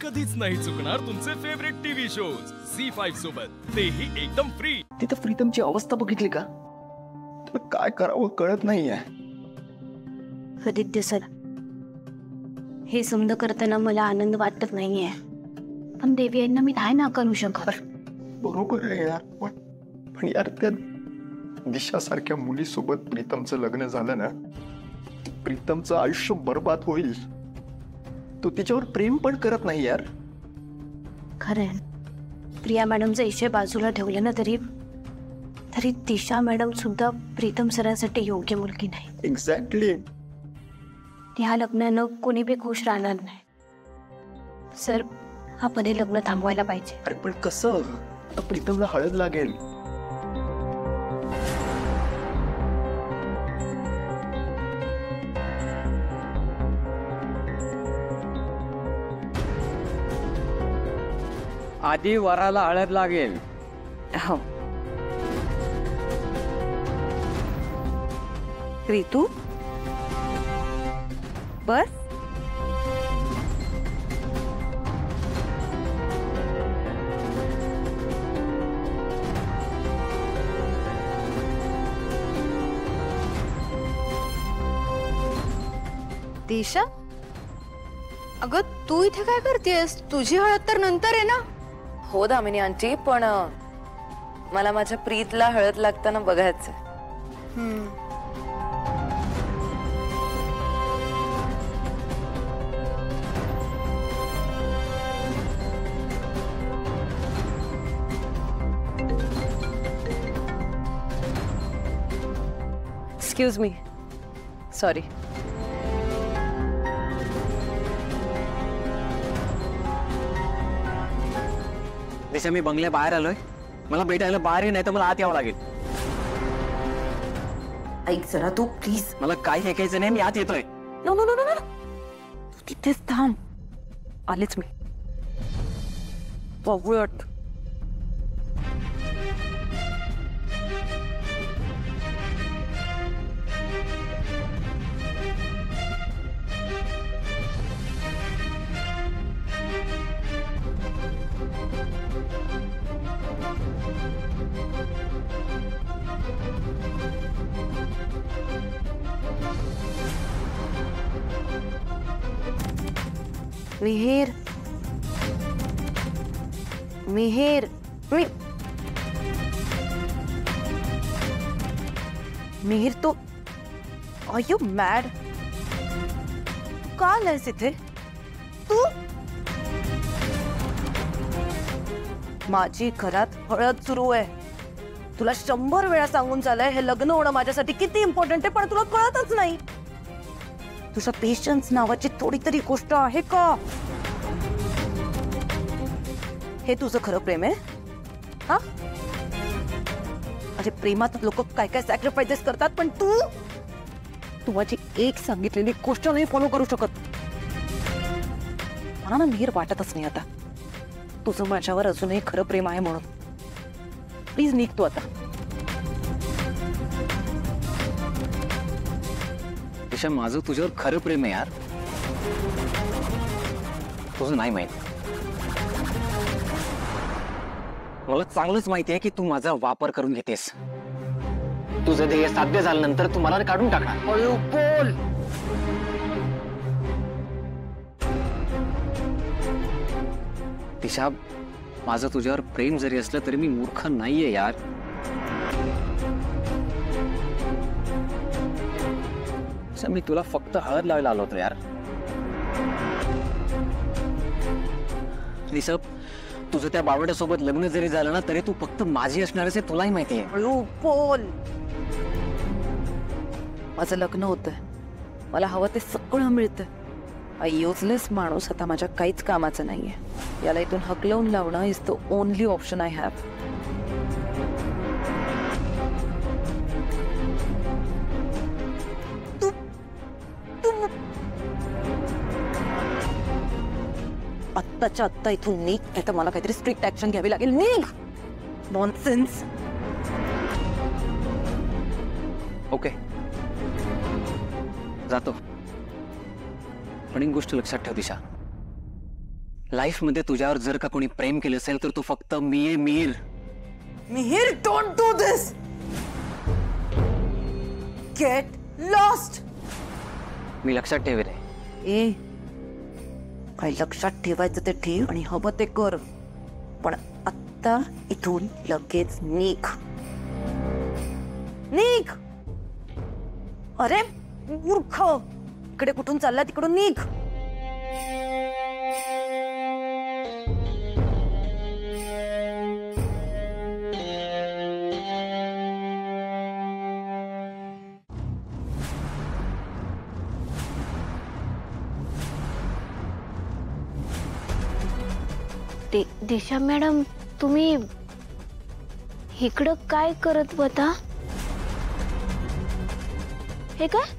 कधीच नाही चुकणार तुमचे फेवरेट टीव्ही शोज झी5 सोबत, तेही एकदम फ्री। तिथं प्रीतमची अवस्था बघितली का? तुला काय करावं कळत नाहीये। आदित्य सर, हे समज करताना मला आनंद वाटत नाहीये, पण देवी यांना मी नाही नाकारू शकत। बरोबर आहे यार, पण यार त्या दिशासारख्या मुलीसोबत प्रीतमचं लग्न झालं ना, प्रीतमचं आयुष्य बर्बाद होईल। तो तिच्यावर प्रेम पण करत नाही यार। खरंय, प्रिया मॅडमचा इशे बाजूला ठेवले ना तरी दिशा मॅडम सुद्धा प्रीतम सरांसाठी योग्य मुलगी नाही। एक्झॅक्टली। त्या लग्नानं कोणी बी खुश राहणार नाही। सर, आपण हे लग्न थांबवायला पाहिजे। अरे पण कसं? प्रीतमला हळद लागेल। आधी वराला हळद लागेल। हो प्रीतू, बस। दिशा, अगं तू इथे काय करतेस? तुझी हळद तर नंतर आहे ना? हो दामिनी आंटी, पण मला माझ्या प्रीतला हळद लागताना बघायचं। Excuse me, sorry. दिशा, मी बंगल्या बाहेर आलोय, मला भेटायला बाहेर नाही तर मला आत यावं लागेल। ऐक जरा तू प्लीज। मला काही ऐकायचं नाही, मी आत येतोय। नो नो नो नो, तू तिथेच थांब, आलेच मी। पवळट। मिहिर, मिहिर, मिहिर, तो आर यू मॅड? का आलायस इथे तू? माझी घरात हळद सुरू आहे। तुला 100 वेळा सांगून झालंय हे लग्न होणं माझ्यासाठी किती इम्पॉर्टंट आहे, पण तुला कळतच नाही। तुझ्या पेशन्स नावाची थोडी तरी गोष्ट आहे का? हे तुझं खरं प्रेम आहे? हा, अरे प्रेमात लोक काय काय सॅक्रिफाइसेस करतात, पण तू माझी एक सांगितलेली गोष्ट नाही फॉलो करू शकत। मला ना मिहिर वाटतच नाही आता तुझं माझ्यावर अजूनही खरं प्रेम आहे म्हणून। प्लीज निघ तू आता। दिशा, माझं तुझ्यावर खरं प्रेम आहे यार, तुझं नाही माहित। मला चांगलंच माहिती आहे की तू माझा वापर करून घेतेस। तुझं ध्येय साध्य झाल्यानंतर तू मला काढून टाकणार। बोल। दिशा, माझं तुझ्यावर प्रेम जरी असलं तरी मी मूर्ख नाहीये यार। मी तुला फक्त हळद लावायला आलो होतो यार। दिशा, तुझं त्या बावड्यासोबत लग्न जरी झालं ना तरी तू फक्त माझी असणारच आहे, तुलाही माहिती आहे। बोल। माझं लग्न होतंय, मला हवं ते सगळं मिळतंय। युजलेस माणूस आता माझ्या काहीच कामाचं नाहीये। याला इथून हकलवून लावणं is the only option I have. आत्ताच्या आत्ता इथून निघ, नाही तर मला काहीतरी स्ट्रिक्ट ऍक्शन घ्यावी लागेल। निघ। नॉनसेन्स। ओके, जातो, पण एक गोष्ट लक्षात ठेव दिशा, लाईफ मध्ये तुझ्यावर जर का कोणी प्रेम केलं असेल तर तो फक्त मी आहे, मीर. Mihir, don't do this. Get lost. मी लक्षात ठेवेल. ए, काही लक्षात ठेवायचं ते ठेव आणि हवं ते कर, पण आत्ता इथून लगेच निघ. निघ. अरे मूर्ख, इकडे कुठून चालला, तिकडून निघ. दिशा मॅडम, तुम्ही इकडं काय करत होता? हे काय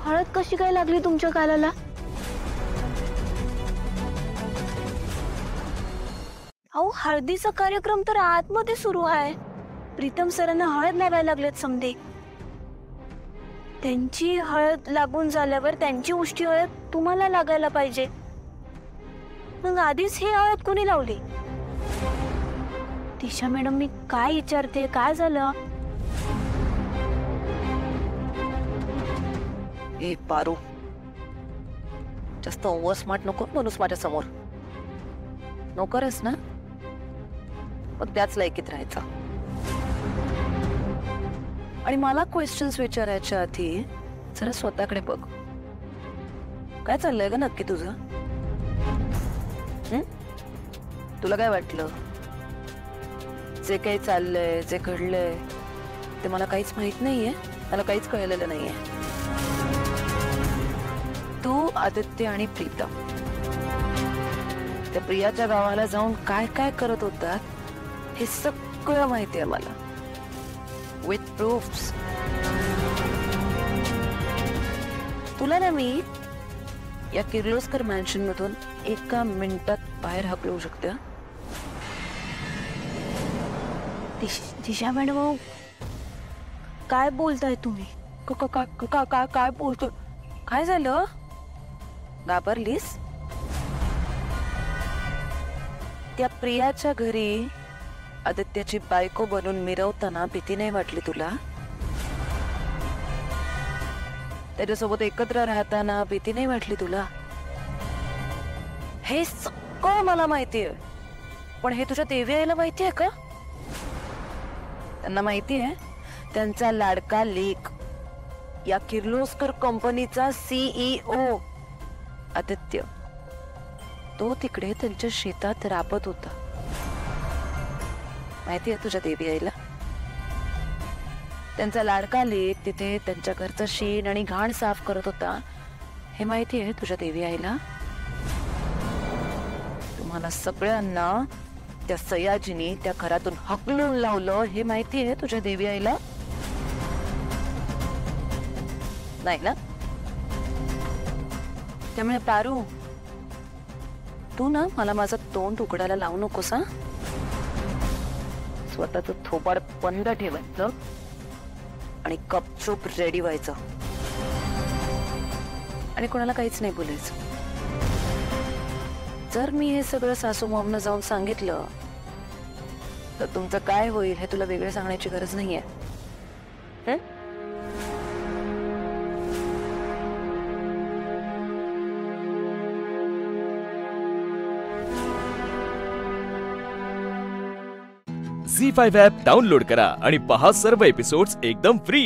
हळद कशी काय लागली तुमच्या गालाला? अहो, हळदीचा कार्यक्रम तर आतमध्ये सुरू आहे. प्रीतम सरांना हळद लावायला लागलेत समजे. त्यांची हळद लागून झाल्यावर त्यांची उष्टी हळद तुम्हाला लागायला पाहिजे. मग आधीच हे हळद कोणी लावली? दिशा मॅडम, मी काय विचारते, काय झालं? ए पारू, जास्त ओव्हर स्मार्ट नको बनूस माझ्या समोर. नोकरच ना, मग त्याच लायकीत राहायचा. आणि मला क्वेश्चन्स विचारायच्या आधी जरा स्वतःकडे बघ. काय चाललंय ग नक्की तुझं? तुला काय वाटलं जे काही चाललंय, जे घडलंय ते मला काहीच माहित नाहीये? मला काहीच कळलेलं नाहीये. तू, आदित्य आणि प्रीतम त्या प्रियाच्या गावाला जाऊन काय काय करत होतात हे सगळं माहिती आहे मला, विथ प्रूफ्स. तुला ना मी या किर्लोस्कर मॅन्शन मधून 1 मिनिटात बाहेर हाकलवू शकते. दिशा मॅडम, काय बोलताय तुम्ही? काय बोलतो? काय झालं? घाबरलीस? त्या प्रियाच्या घरी आदित्याची बायको बनून मिरवताना भीती नाही वाटली तुला? त्याच्यासोबत एकत्र राहताना भीती नाही वाटली तुला? हे सगळं मला माहितीये, पण हे तुझ्या देवी आईला माहिती आहे का? त्यांना माहिती आहे त्यांचा लाडका लेक, या किर्लोस्कर कंपनीचा CEO आदित्य, तो तिकडे त्यांच्या शेतात राबत होता. माहिती आहे तुझ्या देवी आईला? त्यांचा लाडका लेक तिथे त्यांच्या घरचं शेण आणि घाण साफ करत होता, हे माहिती आहे तुझ्या देवी आईला? तुम्हाला सगळ्यांना त्या सयाजीने त्या घरातून हकलून लावलं, हे माहिती आहे तुझ्या देवी आईला? नाही ना? त्यामुळे पारू, तू ना मला माझं तोंड उघडायला लावू नकोस. हा, स्वतःचं थोबाड बंद ठेवायचं आणि गपचूप रेडी व्हायचं आणि कोणाला काहीच नाही बोलायचं. जर मी हे सगळं सासू मॉमना जाऊन सांगितलं तर तुमचं काय होईल हे तुला वेगळं सांगण्याची गरज नाहीये. झी5 ॲप डाउनलोड करा आणि पहा सर्व एपिसोड्स एकदम फ्री.